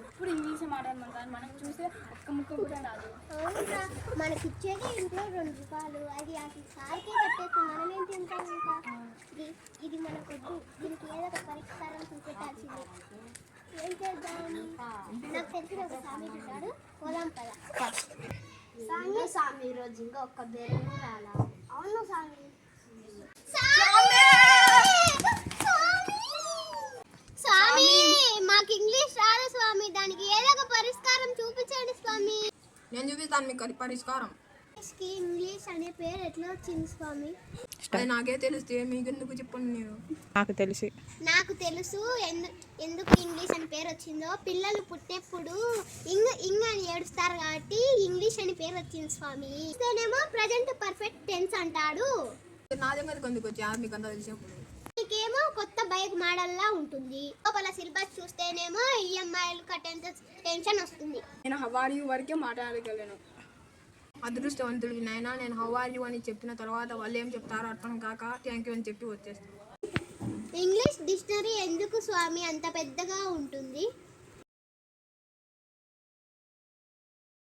ఎప్పుడు ఇంగ్లీష్ మాట్లాడమంటారు, మనం చూస్తే ఒక్క ముక్క కూడా రాదు. అవునా, మనకి ఇచ్చేది ఇంట్లో 2 రూపాయలు, అది సార్కే కట్టేసి మనమేం తింటాం ఇంకా. ఇది మనకొద్దు, దీనికి ఏదో ఒక పరిష్కారం చూపెట్టాల్సిందే. ఏం చేద్దాం? నాకు తెలిసిన ఒక స్వామి ఉంటాడు, పోదాం పద. స్వామి రోజు ఇంకా ఒక్క బేరము రాలా. అవును స్వామి. స్వామి, మాకు ఇంగ్లీష్ రాదు స్వామి, దానికి ఏదో ఒక పరిష్కారం చూపించండి స్వామి. నేను చూపిస్తాను మీకు అది పరిష్కారం. ఇంగ్లీష్ అనే పేరు ఎట్లా వచ్చింది స్వామి? అది నాకే తెలిస్తే మీకు ఎందుకు చెప్పండి. నేను నాకు తెలుసు ఎందుకు ఇంగ్లీష్ అని పేరు వచ్చిందో. పిల్లలు పుట్టినప్పుడు ఇంగ్ అని ఏడుస్తారు కాబట్టి ఇంగ్లీష్ అని పేరు వచ్చింది స్వామి. ఇదేనేమో ప్రజెంట్ పర్ఫెక్ట్ టెన్స్ అంటాడు. నా దగ్గర ఎందుకు వచ్చా మీకు అంతా తెలిసినప్పుడు? మీకేమో కొత్త బైక్ మోడల్లా ఉంటుంది. లోపల సిలబస్ చూస్తేనేమో ఈఎంఐలు కట్టేంత టెన్షన్ వస్తుంది. నేను హౌ ఆర్ యు వరకే మాట్లాడగలను. అదృష్టవంతుడు నాయన. నేను హౌ ఆర్ యు అని చెప్పిన తర్వాత వాళ్ళు ఏం చెప్తారో అర్థం కాక థ్యాంక్ యూ అని చెప్పి వచ్చేస్తాను. ఇంగ్లీష్ డిక్షనరీ ఎందుకు స్వామి అంత పెద్దగా ఉంటుంది?